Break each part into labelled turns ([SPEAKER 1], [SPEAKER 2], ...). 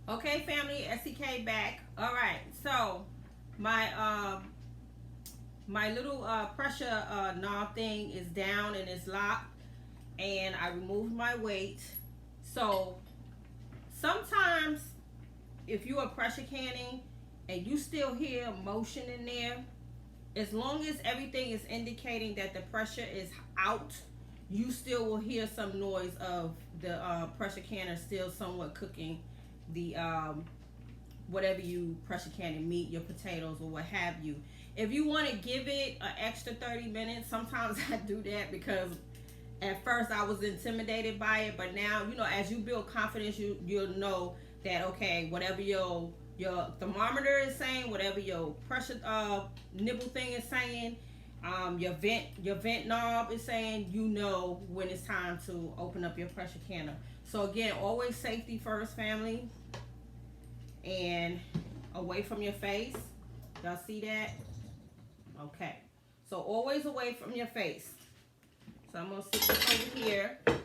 [SPEAKER 1] Okay, family, SEK back. All right, so my little pressure knob thing is down and it's locked, and I removed my weight. So sometimes if you are pressure canning and you still hear motion in there, as long as everything is indicating that the pressure is out, you still will hear some noise of the pressure canner still somewhat cooking the whatever you pressure canning, meat, your potatoes, or what have you. If you want to give it an extra 30 minutes, sometimes I do that because at first I was intimidated by it, but now, you know, as you build confidence, you'll know that, okay, whatever your thermometer is saying, whatever your pressure nibble thing is saying, your vent knob is saying, you know when it's time to open up your pressure canner. So again, always safety first, family, and away from your face. Y'all see that? Okay, so always away from your face. So I'm gonna sit this over here, put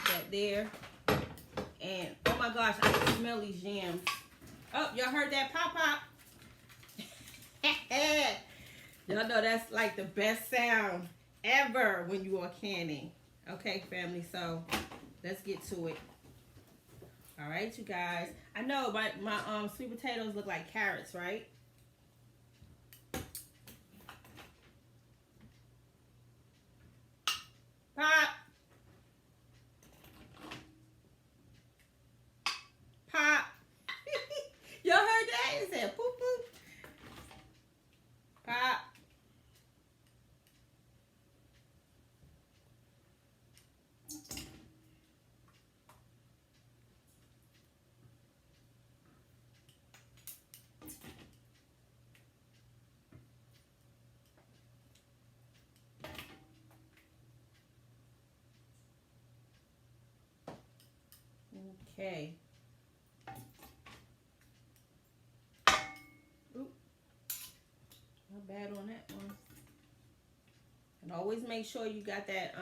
[SPEAKER 1] that there, and oh my gosh, I can smell these yams. Oh, y'all heard that pop pop? Y'all know that's like the best sound ever when you are canning. Okay, family, so let's get to it. All right, you guys. I know my sweet potatoes look like carrots, right? Pop. Pop. Y'all heard that? It said poop poop. Pop. Okay. Oop. Not bad on that one. And always make sure you got that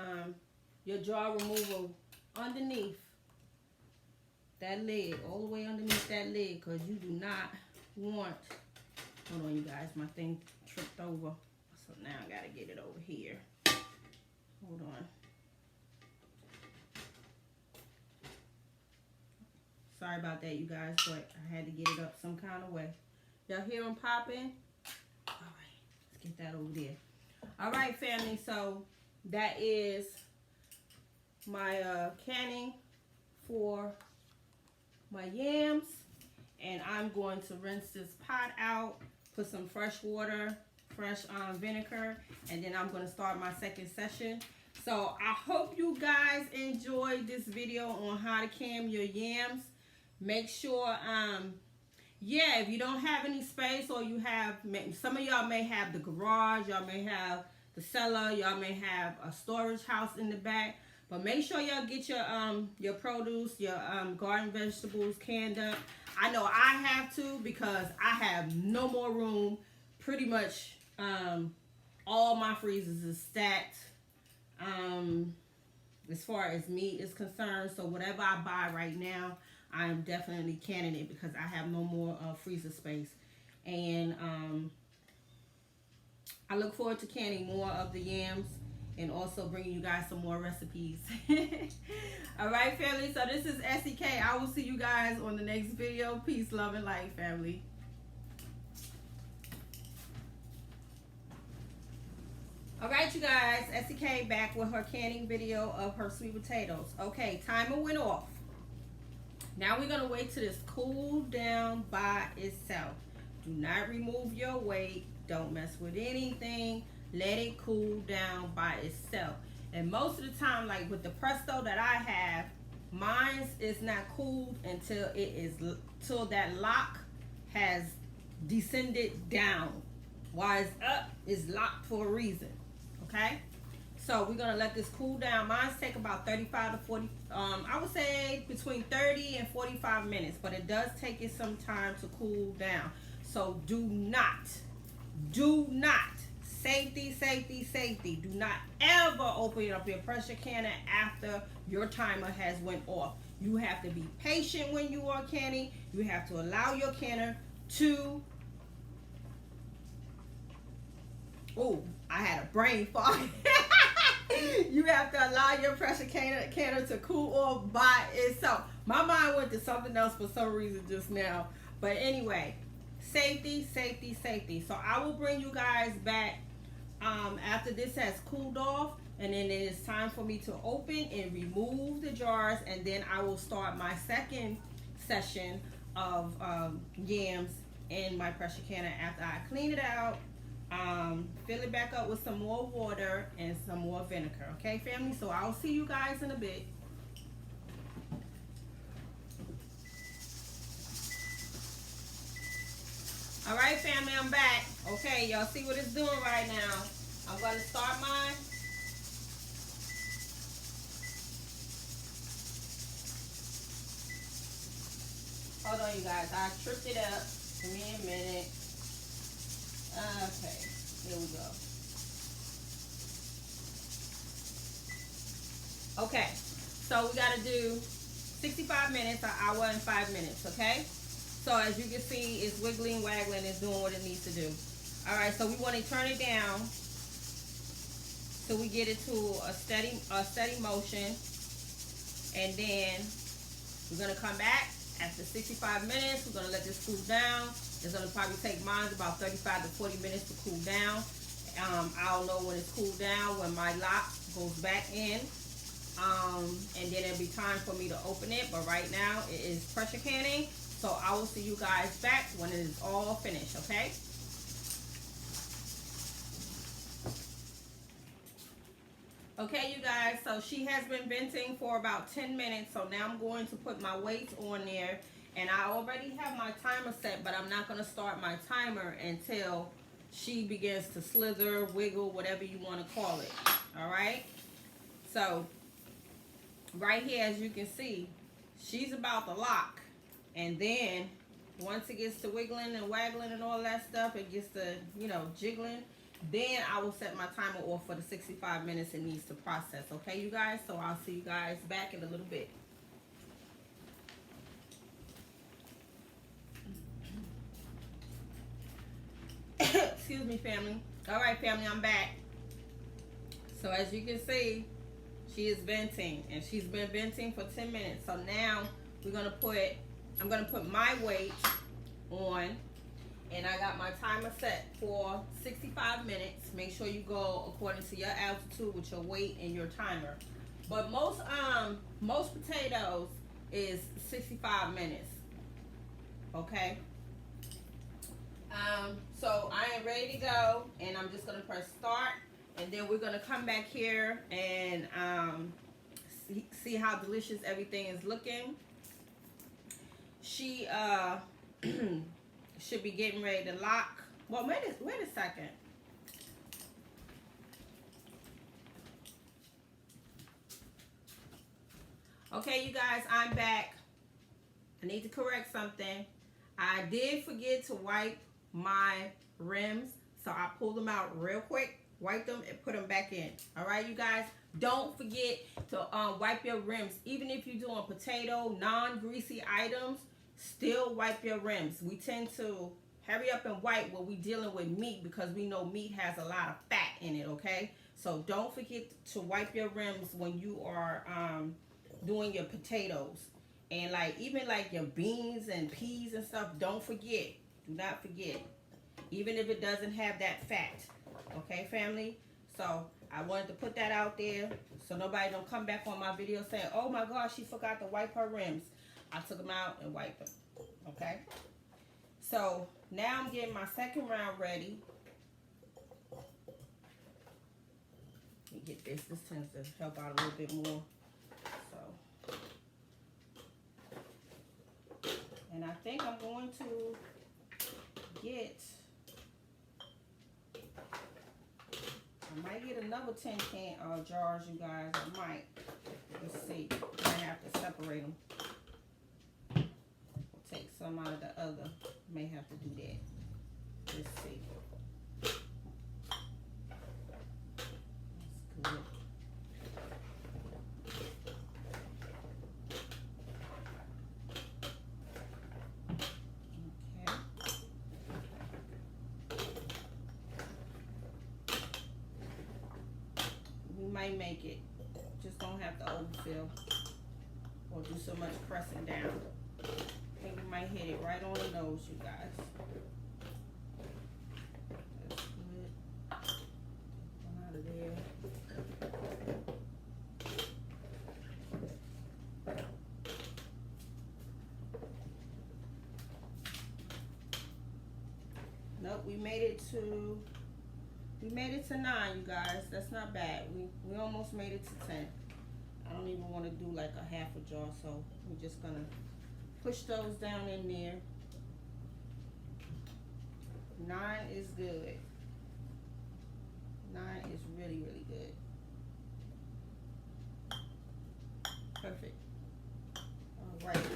[SPEAKER 1] your jaw removal underneath that lid, all the way underneath that lid, because you do not want, hold on you guys, my thing tripped over. So now I gotta get it over here. Hold on. Sorry about that, you guys, but I had to get it up some kind of way. Y'all hear them popping? All right, let's get that over there. All right, family, so that is my canning for my yams. And I'm going to rinse this pot out, put some fresh water, fresh vinegar, and then I'm going to start my second session. So I hope you guys enjoyed this video on how to can your yams. Make sure, yeah, if you don't have any space, or you have, some of y'all may have the garage, y'all may have the cellar, y'all may have a storage house in the back, but make sure y'all get your produce, your garden vegetables canned up. I know I have to, because I have no more room. Pretty much all my freezers is stacked as far as meat is concerned. So whatever I buy right now, I'm definitely canning it, because I have no more freezer space. And I look forward to canning more of the yams and also bringing you guys some more recipes. All right, family, so this is SEK. I will see you guys on the next video. Peace, love, and light, family. All right, you guys, SEK back with her canning video of her sweet potatoes. Okay, timer went off. Now we're going to wait till this cool down by itself. Do not remove your weight. Don't mess with anything. Let it cool down by itself. And most of the time, like with the Presto that I have, mine is not cooled until till that lock has descended down. While it's up, it's locked for a reason. Okay? So we're gonna let this cool down. Mine's take about 35 to 40, I would say between 30 and 45 minutes, but it does take it some time to cool down. So do not Safety, safety, safety. Do not ever open up your pressure canner after your timer has went off. You have to be patient when you are canning. You have to allow your canner to... Oh, I had a brain fog. You have to allow your pressure canner to cool off by itself. My mind went to something else for some reason just now. But anyway, safety, safety, safety. So I will bring you guys back after this has cooled off, and then it is time for me to open and remove the jars, and then I will start my second session of yams in my pressure canner after I clean it out, fill it back up with some more water and some more vinegar. Okay, family? So I'll see you guys in a bit. All right, family, I'm back. Okay, y'all see what it's doing right now. I'm going to start mine. Hold on, you guys. I tripped it up. Give me a minute. Okay, here we go. Okay, so we got to do 65 minutes, an hour and 5 minutes, okay? So as you can see, it's wiggling, waggling, it's doing what it needs to do. All right, so we want to turn it down so we get it to a steady motion, and then we're gonna come back after 65 minutes. We're gonna let this cool down. It's gonna probably take mine about 35 to 40 minutes to cool down. I'll know when it's cooled down when my lock goes back in, and then it'll be time for me to open it. But right now it is pressure canning. So I will see you guys back when it is all finished, okay? Okay, you guys, so she has been venting for about 10 minutes. So now I'm going to put my weights on there. And I already have my timer set, but I'm not going to start my timer until she begins to slither, wiggle, whatever you want to call it. All right? So right here, as you can see, she's about to lock. And then once it gets to wiggling and waggling and all that stuff, it gets to, you know, jiggling, then I will set my timer off for the 65 minutes it needs to process. Okay, you guys? So I'll see you guys back in a little bit. Excuse me, family. All right, family, I'm back. So as you can see, she is venting, and she's been venting for 10 minutes. So now I'm going to put my weight on, and I got my timer set for 65 minutes. Make sure you go according to your altitude with your weight and your timer. But most potatoes is 65 minutes. Okay. So I am ready to go, and I'm just gonna press start, and then we're gonna come back here and see how delicious everything is looking. She should be getting ready to lock. Well, wait a second. Okay, you guys, I'm back. I need to correct something. I did forget to wipe my rims, so I pulled them out real quick, wipe them, and put them back in. All right, you guys, don't forget to wipe your rims. Even if you're doing potato, non-greasy items, still wipe your rims. We tend to hurry up and wipe when we're dealing with meat because we know meat has a lot of fat in it, okay? So don't forget to wipe your rims when you are doing your potatoes. And even your beans and peas and stuff, don't forget. Do not forget. Even if it doesn't have that fat. Okay, family? So I wanted to put that out there so nobody don't come back on my video saying, oh my gosh, she forgot to wipe her rims. I took them out and wiped them. Okay? So now I'm getting my second round ready. Let me get this. This tends to help out a little bit more. So, and I think I'm going to get, I might get another 10 can jars, you guys. I might. Let's see. I have to separate them. Take some out of the other. May have to do that. Let's see. might make it. Just don't have to overfill or do so much pressing down. I think we might hit it right on the nose, you guys. That's good. Come out of there. Nope, we made it to 9, you guys. That's not bad. We almost made it to 10. I don't even want to do like a half a jar, so we're just gonna push those down in there. 9 is good. 9 is really, really good. Perfect. All right.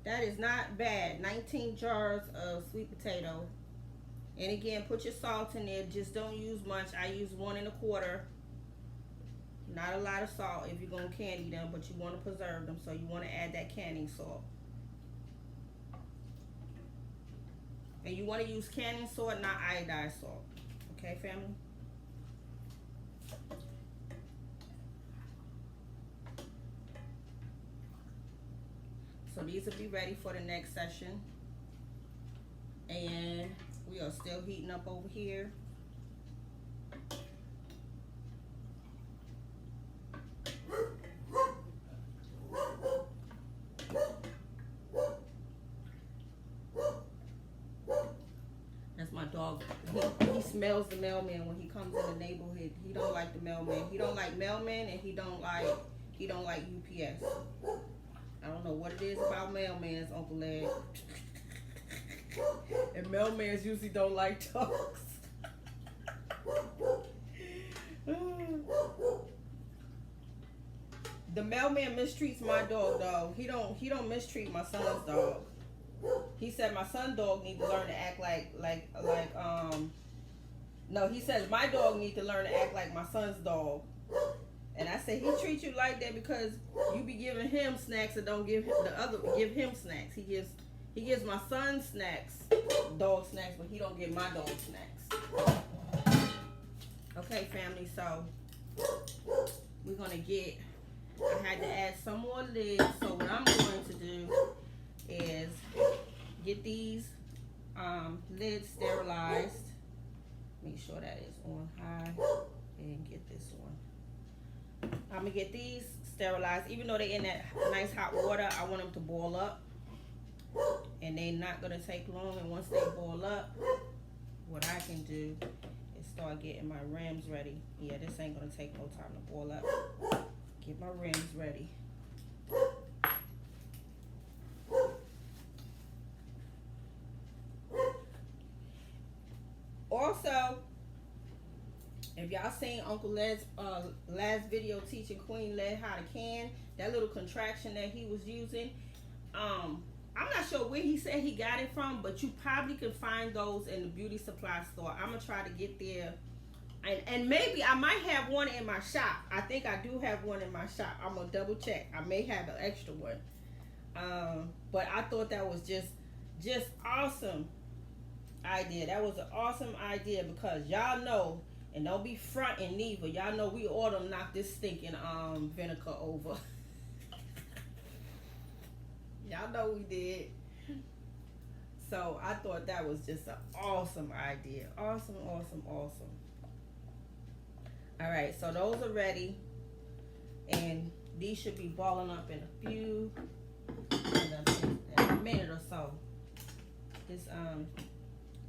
[SPEAKER 1] That is not bad. 19 jars of sweet potato. And again, put your salt in there. Just don't use much. I use 1 1/4. Not a lot of salt if you're going to candy them, but you want to preserve them, so you want to add that canning salt. And you want to use canning salt, not iodized salt. Okay, family? So these will be ready for the next session. And we are still heating up over here. That's my dog. He smells the mailman when he comes in the neighborhood. He don't like the mailman. He don't like mailman, and he don't like UPS. I don't know what it is about mailmans, Uncle Ed. And mailmans usually don't like dogs. The mailman mistreats my dog, though. He don't mistreat my son's dog. He said my son's dog needs to learn to act no, he says my dog needs to learn to act like my son's dog. And I said, he treats you like that because you be giving him snacks and don't give him snacks. He gives my son snacks, dog snacks, but he don't give my dog snacks. Okay, family, so we're gonna I had to add some more lids. So what I'm going to do is get these lids sterilized. Make sure that is on high and get this one. I'm gonna get these sterilized. Even though they're in that nice hot water, I want them to boil up, and they're not gonna take long. And once they boil up, what I can do is start getting my rims ready. Yeah, this ain't gonna take no time to boil up. Get my rims ready. Also, if y'all seen Uncle Led's last video teaching Queen Led how to can, that little contraction that he was using, I'm not sure where he said he got it from, but you probably could find those in the beauty supply store. I'm gonna try to get there, and maybe I might have one in my shop. I think I do have one in my shop. I'm gonna double check. I may have an extra one, but I thought that was just awesome idea. That was an awesome idea because y'all know. And don't be fronting neither. Y'all know we ought to knock this stinking vinegar over. Y'all know we did. So I thought that was just an awesome idea. Awesome, awesome, awesome. All right, so those are ready. And these should be balling up in a minute or so. This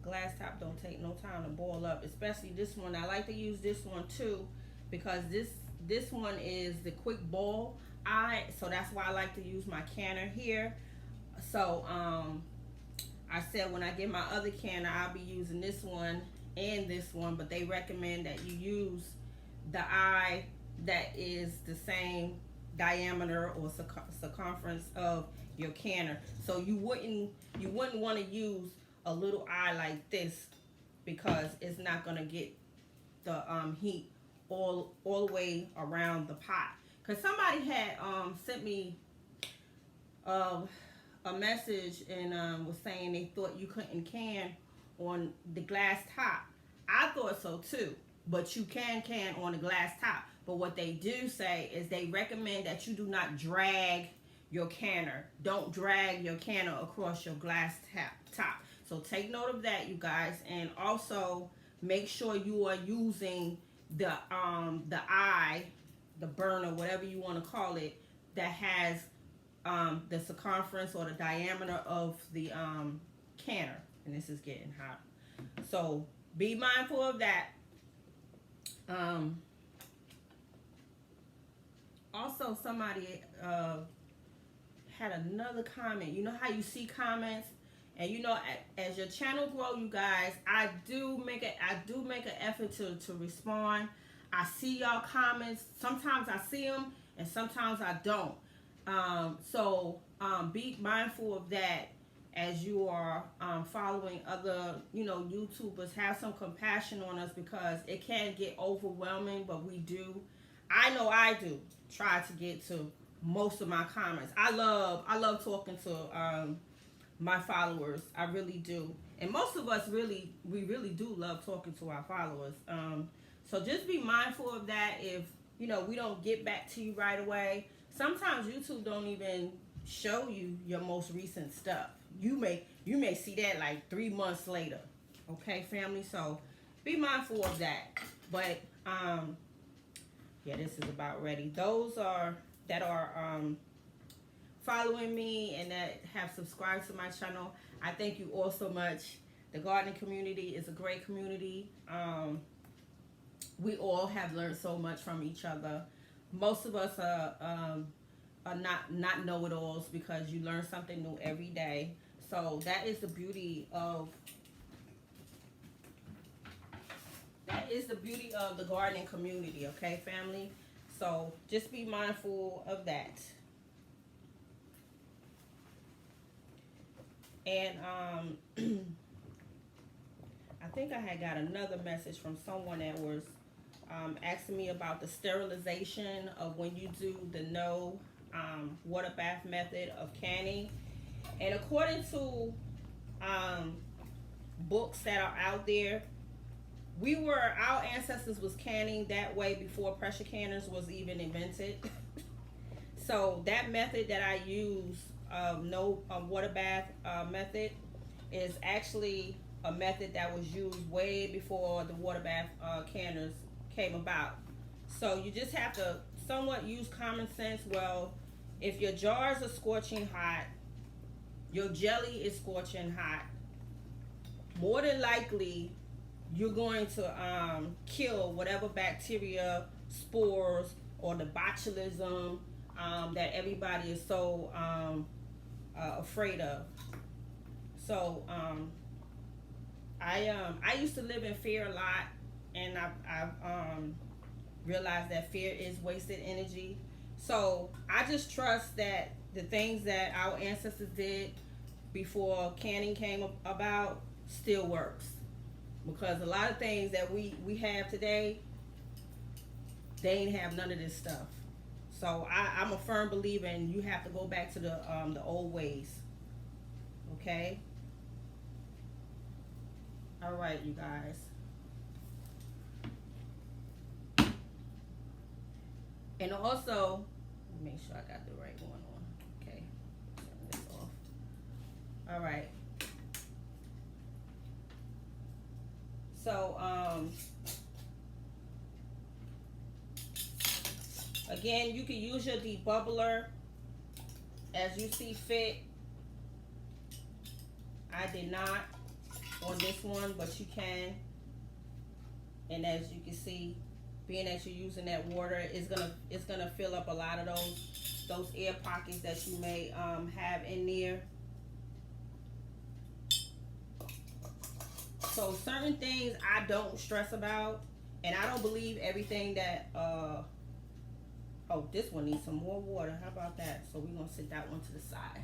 [SPEAKER 1] glass top don't take no time to boil up, especially this one. I like to use this one too because this one is the quick boil. So that's why I like to use my canner here. So I said when I get my other canner, I'll be using this one and this one, but they recommend that you use the eye that is the same diameter or circumference of your canner. So you wouldn't want to use a little eye like this because it's not gonna get the heat all the way around the pot. Cause somebody had sent me a message and was saying they thought you couldn't can on the glass top. I thought so too. But you can on a glass top. But what they do say is they recommend that you do not drag your canner. Don't drag your canner across your glass top. So take note of that, you guys, and also make sure you are using the burner, whatever you want to call it, that has the circumference or the diameter of the canner. And this is getting hot. So be mindful of that. Also, somebody had another comment. You know how you see comments, and you know, as your channel grow, you guys, I do make an effort to respond. I see y'all comments. Sometimes I see them, and sometimes I don't. So be mindful of that as you are following other, you know, YouTubers. Have some compassion on us, because it can get overwhelming, but we do. I know I do try to get to most of my comments. I love talking to my followers. I really do. And most of us we really do love talking to our followers. So just be mindful of that. If, you know, we don't get back to you right away. Sometimes YouTube don't even show you your most recent stuff. You may see that like 3 months later. Okay, family? So be mindful of that. But yeah, this is about ready. Those that are following me and that have subscribed to my channel, I thank you all so much. The gardening community is a great community. We all have learned so much from each other. Most of us are not know-it-alls, because you learn something new every day. So that is the beauty of the gardening community, okay, family? So just be mindful of that. And I think I had got another message from someone that was asking me about the sterilization of when you do the no water bath method of canning. And according to books that are out there, our ancestors was canning that way before pressure canners was even invented. So that method that I use, no water bath method, is actually a method that was used way before the water bath canners came about. So you just have to somewhat use common sense. Well, if your jars are scorching hot, your jelly is scorching hot, more than likely you're going to kill whatever bacteria, spores, or the botulism that everybody is so afraid of. So I used to live in fear a lot, and I've realized that fear is wasted energy. So I just trust that the things that our ancestors did before canning came about still works. Because a lot of things that we have today, they ain't have none of this stuff. So I'm a firm believer in you have to go back to the old ways. Okay? All right, you guys. And also, make sure I got the right one on. Okay, turn this off. All right. So, again, you can use your debubbler as you see fit. I did not on this one, but you can. And as you can see, being that you're using that water, it's gonna fill up a lot of those air pockets that you may have in there. So certain things I don't stress about, and I don't believe everything that oh, this one needs some more water. How about that? So we're gonna set that one to the side.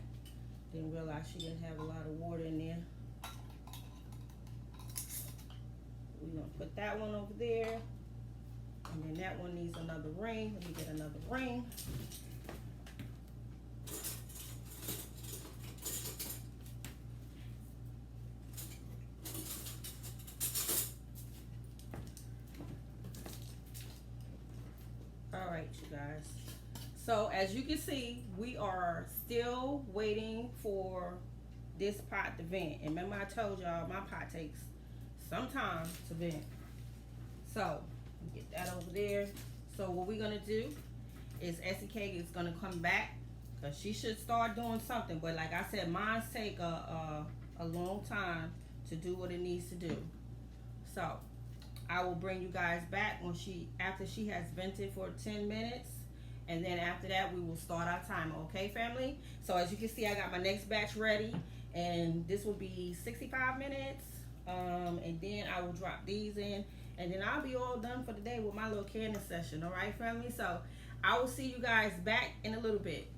[SPEAKER 1] Didn't realize she didn't have a lot of water in there. We're gonna put that one over there. And then that one needs another ring. Let me get another ring. All right, you guys. So as you can see, we are still waiting for this pot to vent. And remember I told y'all my pot takes some time to vent. So get that over there. So what we're gonna do is SEK is gonna come back because she should start doing something. But like I said, mine take a long time to do what it needs to do. So I will bring you guys back when after she has vented for 10 minutes. And then after that, we will start our timer, okay, family? So as you can see, I got my next batch ready, and this will be 65 minutes. And then I will drop these in, and then I'll be all done for the day with my little canning session, all right, family? So I will see you guys back in a little bit.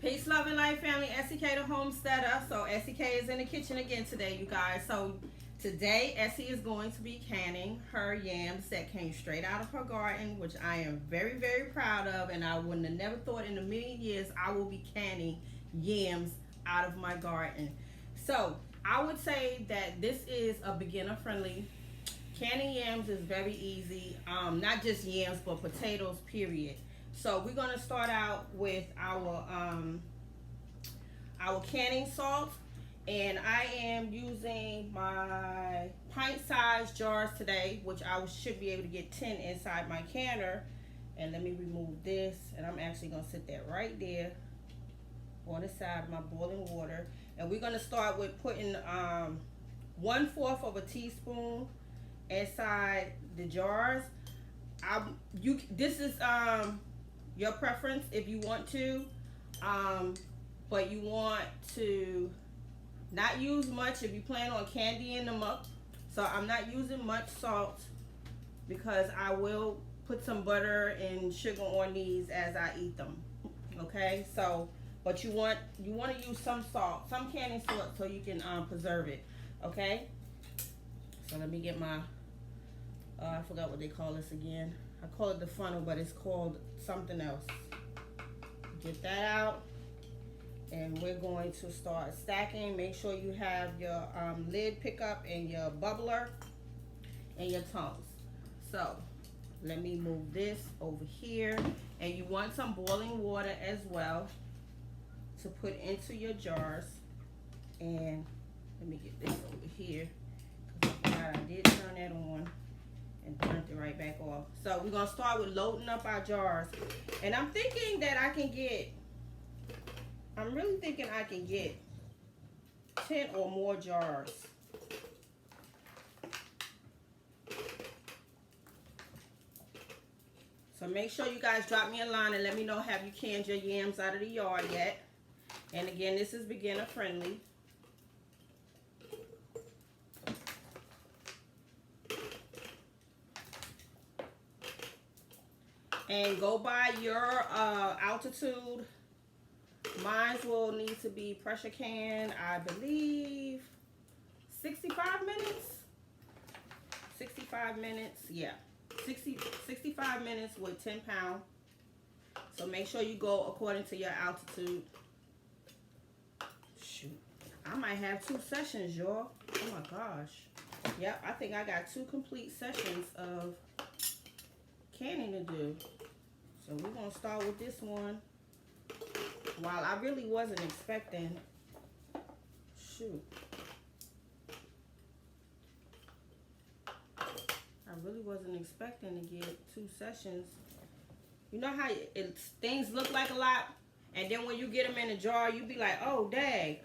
[SPEAKER 1] Peace, love, and life, family. SEK the Homesteader. So SEK is in the kitchen again today, you guys. So today, Essie is going to be canning her yams that came straight out of her garden, which I am very, very proud of. And I wouldn't have never thought in a million years I will be canning yams out of my garden. So I would say that this is a beginner-friendly. Canning yams is very easy. Not just yams, but potatoes, period. So we're going to start out with our canning salt. And I am using my pint-sized jars today, which I should be able to get 10 inside my canner. And let me remove this. And I'm actually going to sit that right there on the side of my boiling water. And we're going to start with putting 1/4 of a teaspoon inside the jars. This is your preference if you want to. But you want to not use much if you plan on candying them up. So I'm not using much salt because I will put some butter and sugar on these as I eat them. Okay, so but you want to use some salt, some canning salt, so you can preserve it. Okay, so let me get my I forgot what they call this again. I call it the funnel, but it's called something else. Get that out. And we're going to start stacking. Make sure you have your lid pickup and your bubbler and your tongs. So let me move this over here. And you want some boiling water as well to put into your jars. And let me get this over here, because I forgot I did turn that on and turned it right back off. So we're going to start with loading up our jars. And I'm thinking that I'm really thinking I can get 10 or more jars. So make sure you guys drop me a line and let me know, have you canned your yams out of the yard yet? And again, this is beginner friendly. And go by your altitude. Mine will need to be pressure canned, I believe, 65 minutes. 65 minutes, yeah. 65 minutes with 10 pounds. So make sure you go according to your altitude. Shoot, I might have 2 sessions, y'all. Oh my gosh. Yep, I think I got 2 complete sessions of canning to do. So we're going to start with this one. While I really wasn't expecting, shoot, I really wasn't expecting to get 2 sessions. You know how things look like a lot, and then when you get them in a jar, you be like, oh, dang.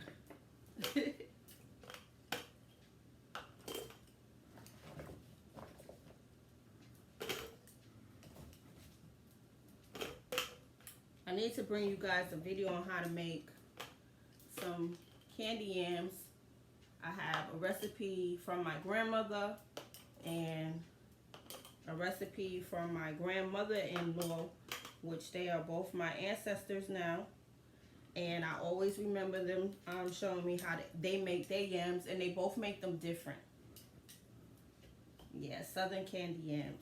[SPEAKER 1] I need to bring you guys a video on how to make some candy yams. I have a recipe from my grandmother and a recipe from my grandmother-in-law, which they are both my ancestors now. And I always remember them showing me how they make their yams, and they both make them different. Yeah, southern candy yams.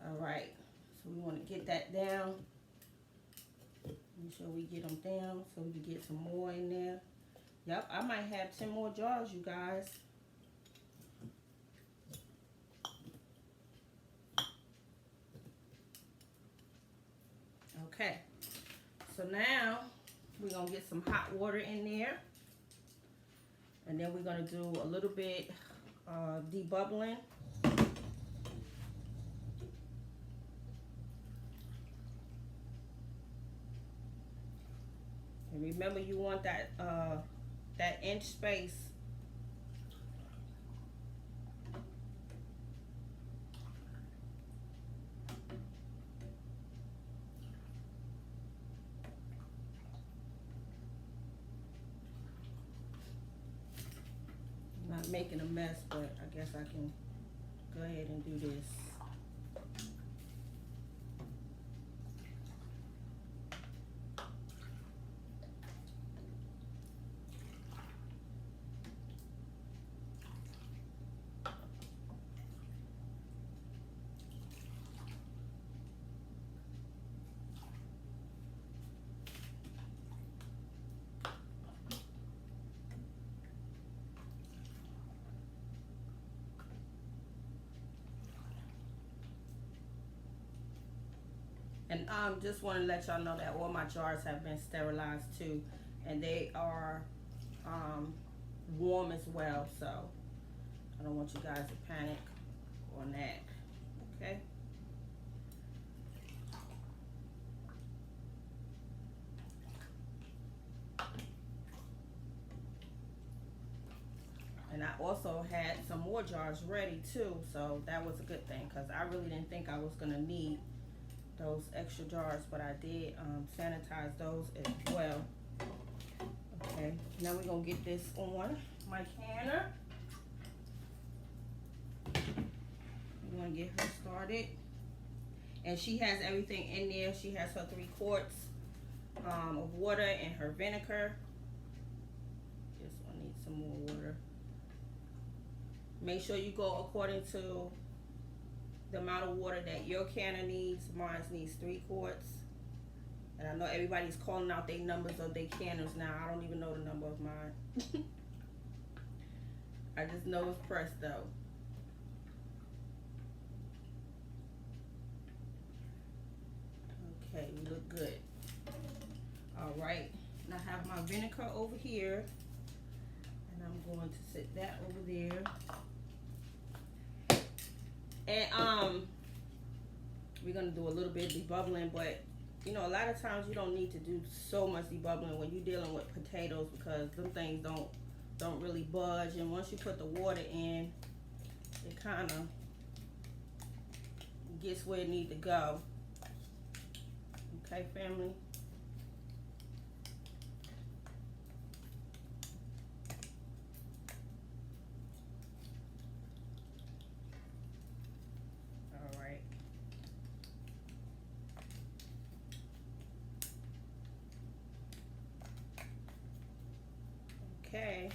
[SPEAKER 1] All right, so we want to get that down. Make sure we get them down so we can get some more in there. Yep, I might have 10 more jars, you guys. Okay, so now we're gonna get some hot water in there, and then we're gonna do a little bit debubbling. And remember, you want that that inch space. Not making a mess, but I guess I can go ahead and do this. And just want to let y'all know that all my jars have been sterilized too, and they are warm as well, so I don't want you guys to panic on that. Okay. And I also had some more jars ready too, so that was a good thing, because I really didn't think I was gonna need those extra jars, but I did sanitize those as well. Okay, now we're gonna get this on my canner. We're gonna get her started, and she has everything in there. She has her 3 quarts of water and her vinegar. This one needs some more water. Make sure you go according to the amount of water that your canner needs. Mine needs 3 quarts. And I know everybody's calling out their numbers of their canners now. I don't even know the number of mine. I just know it's pressed though. Okay, we look good. All right, now I have my vinegar over here, and I'm going to set that over there. And we're gonna do a little bit of debubbling, but you know, a lot of times you don't need to do so much debubbling when you're dealing with potatoes, because them things don't really budge, and once you put the water in, it kind of gets where it needs to go. Okay, family. All right. Okay.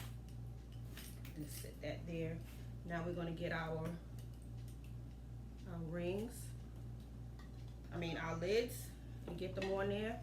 [SPEAKER 1] Just set that there. Now we're going to get our rings. Our lids, and get them on there.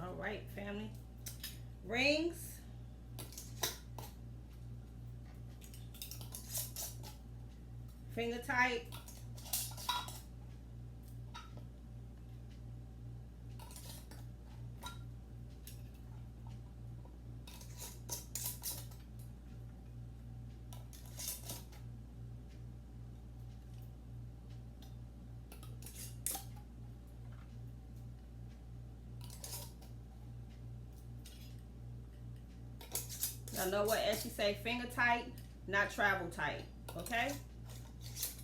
[SPEAKER 1] All right, family. Rings. Finger tight. Now know what Essie say, finger tight, not travel tight, okay?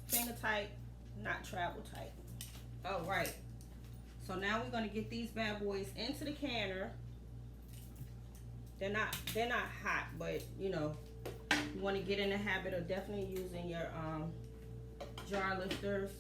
[SPEAKER 1] Finger tight, not travel tight. All right, so now we're gonna get these bad boys into the canner. They're not hot, but you know, You want to get in the habit of definitely using your jar lifters.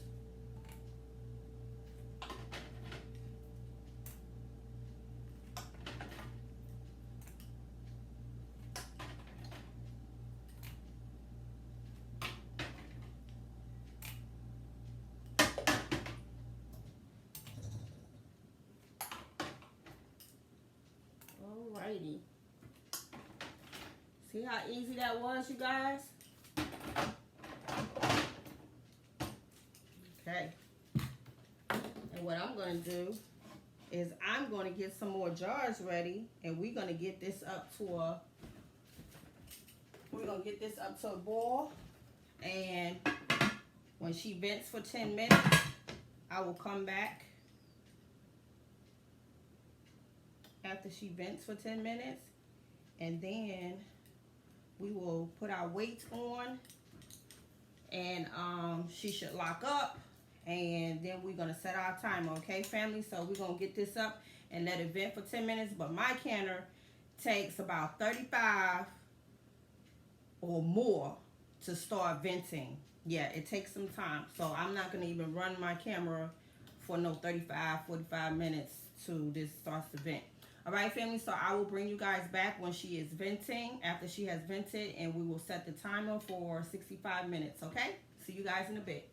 [SPEAKER 1] Alrighty. See how easy that was, you guys? Okay. And what I'm going to do is I'm going to get some more jars ready, and we're going to get this up to a boil. And when she vents for 10 minutes, I will come back after she vents for 10 minutes, and then we will put our weights on, and she should lock up, and then we're gonna set our timer. Okay, family? So we're gonna get this up and let it vent for 10 minutes, but my canner takes about 35 or more to start venting. Yeah, it takes some time, so I'm not gonna even run my camera for no 35-45 minutes to this starts to vent. All right, family, so I will bring you guys back when she is venting, after she has vented, and we will set the timer for 65 minutes, okay? See you guys in a bit.